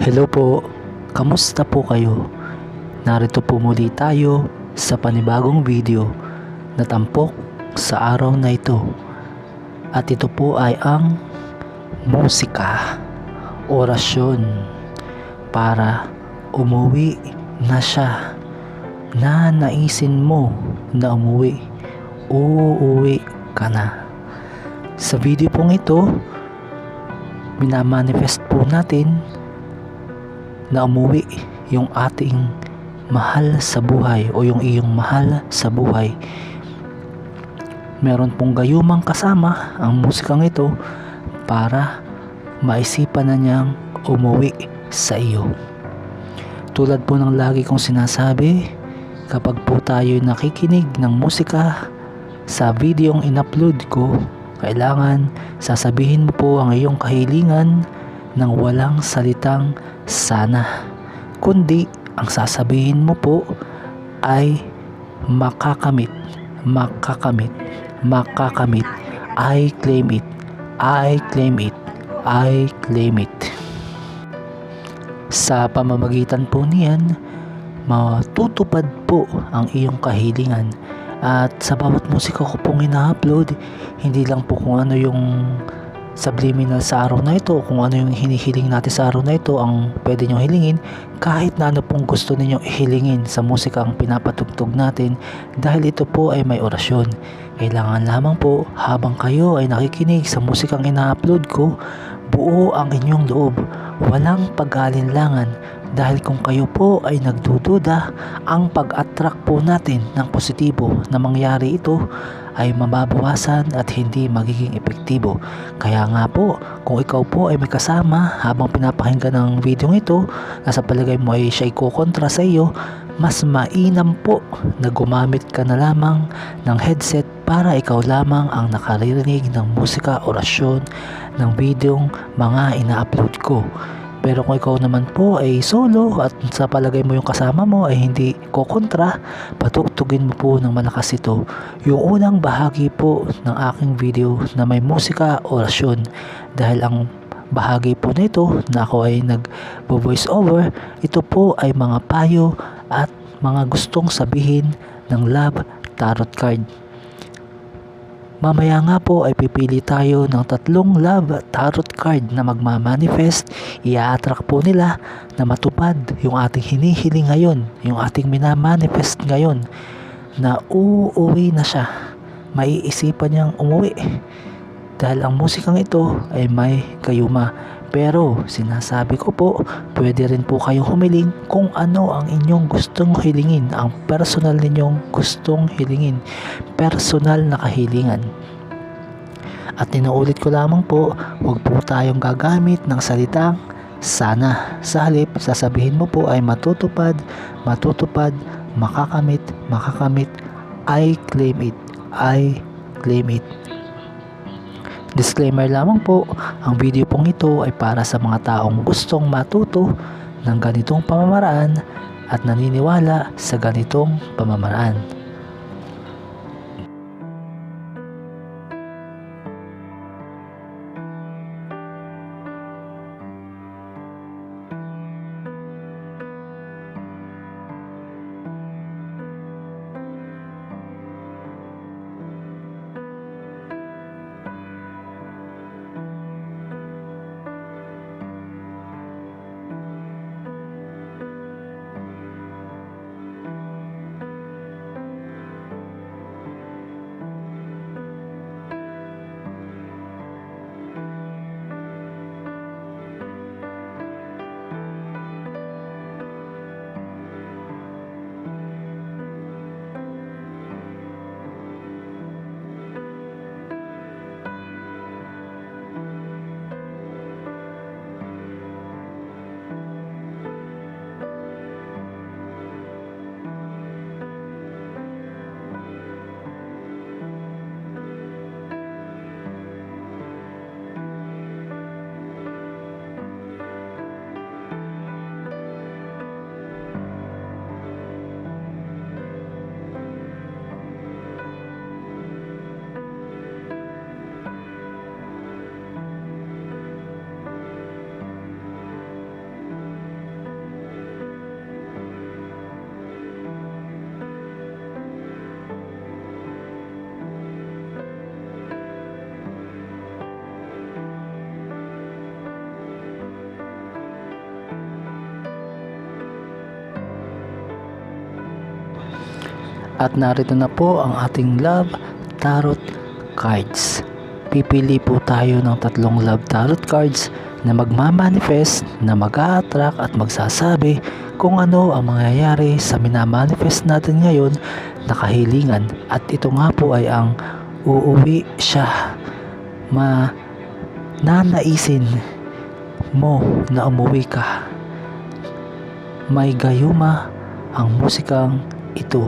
Hello po, kamusta po kayo? Narito po muli tayo sa panibagong video na tampok sa araw na ito. At ito po ay ang musika, orasyon para umuwi na siya na naisin mo na umuwi. Uuwi ka na. Sa video pong ito, minamanifest po natin na umuwi yung ating mahal sa buhay o yung iyong mahal sa buhay. Meron pong gayumang kasama ang musikang ito para maisipan na niyang umuwi sa iyo. Tulad po ng lagi kong sinasabi, kapag po tayo nakikinig ng musika sa videong in-upload ko, kailangan sasabihin mo po ang iyong kahilingan ng walang salitang sana, kundi ang sasabihin mo po ay makakamit, I claim it, I claim it, I claim it. Sa pamamagitan po niyan, matutupad po ang iyong kahilingan. At sa bawat musika ko pong ina-upload, hindi lang po kung ano yung subliminal sa araw na ito, kung ano yung hinihiling natin sa araw na ito ang pwede nyo hilingin, kahit na ano pong gusto ninyong ihilingin sa musika ang pinapatugtog natin, dahil ito po ay may orasyon. Kailangan lamang po habang kayo ay nakikinig sa musikang ina-upload ko, buo ang inyong loob, walang pag-alinlangan, dahil kung kayo po ay nagdududa, ang pag-attract po natin ng positibo na mangyari ito ay mababawasan at hindi magiging epektibo. Kaya nga po, kung ikaw po ay may kasama habang pinapakinggan ng video ito na sa palagay mo ay siya ikukontra sa iyo, mas mainam po na gumamit ka na lamang ng headset para ikaw lamang ang nakaririnig ng musika, orasyon ng videong mga ina-upload ko. Pero kung ikaw naman po ay solo at sa palagay mo yung kasama mo ay hindi kokontra, patugtugin mo po ng malakas ito yung unang bahagi po ng aking video na may musika, orasyon, dahil ang bahagi po nito na ako ay nag-voice over, ito po ay mga payo at mga gustong sabihin ng love tarot card. Mamaya nga po ay pipili tayo ng 3 love tarot card na magmamanifest. I-attract po nila na matupad yung ating hinihiling ngayon, yung ating minamanifest ngayon, na uuwi na siya. Maiisipan niyang umuwi dahil ang musikang ito ay may gayuma. Pero sinasabi ko po, pwede rin po kayong humiling kung ano ang inyong gustong hilingin, ang personal ninyong gustong hilingin, personal na kahilingan. At inuulit ko lamang po, huwag po tayong gagamit ng salitang sana. Sa halip, sasabihin mo po ay matutupad, makakamit, I claim it, I claim it. Disclaimer lamang po, ang video pong ito ay para sa mga taong gustong matuto ng ganitong pamamaraan at naniniwala sa ganitong pamamaraan. At narito na po ang ating love tarot cards. Pipili po tayo ng 3 love tarot cards na magmamanifest, na mag-a-attract at magsasabi kung ano ang mangyayari sa minamanifest natin ngayon na kahilingan. At ito nga po ay ang uuwi siya. Nanaisin mo na umuwi ka. May gayuma ang musikang ito.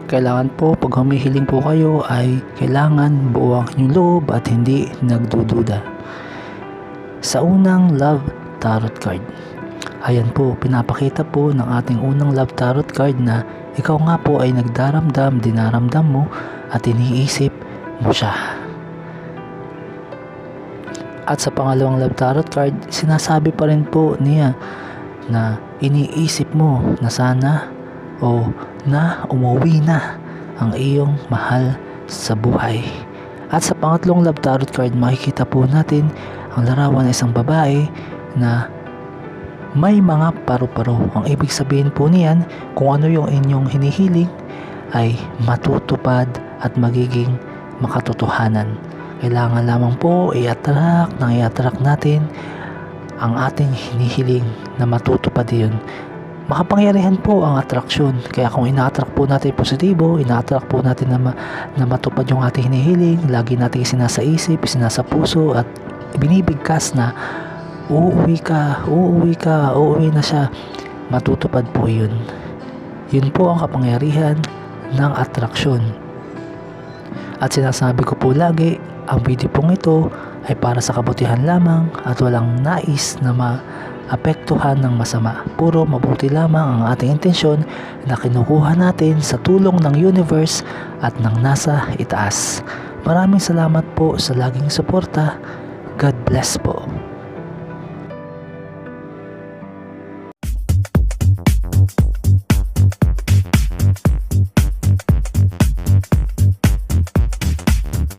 Kailangan po pag humihiling po kayo ay kailangan buo ang inyong loob at hindi nagdududa. Sa unang love tarot card, ayan po, pinapakita po ng ating unang love tarot card na ikaw nga po ay nagdaramdam, dinaramdam mo at iniisip mo siya. At sa pangalawang love tarot card, sinasabi pa rin po niya na iniisip mo na sana o na umuwi na ang iyong mahal sa buhay. At sa pangatlong love tarot card, makikita po natin ang larawan ng isang babae na may mga paru-paro. Ang ibig sabihin po niyan, kung ano yung inyong hinihiling ay matutupad at magiging makatotohanan. Kailangan lamang po i-attract natin ang ating hinihiling na matutupad yun. Makapangyarihan po ang attraction. Kaya kung ina-attract po natin positibo, ina-attract po natin na matupad yung ating hinihiling, lagi natin isinasaisip, isinasapuso at binibigkas na uuwi na siya, matutupad po yun. Yun po ang kapangyarihan ng attraction. At sinasabi ko po lagi, ang video pong ito ay para sa kabutihan lamang at walang nais na maapektuhan ng masama. Puro mabuti lamang ang ating intensyon na kinukuha natin sa tulong ng universe at ng nasa itaas. Maraming salamat po sa laging suporta. God bless po.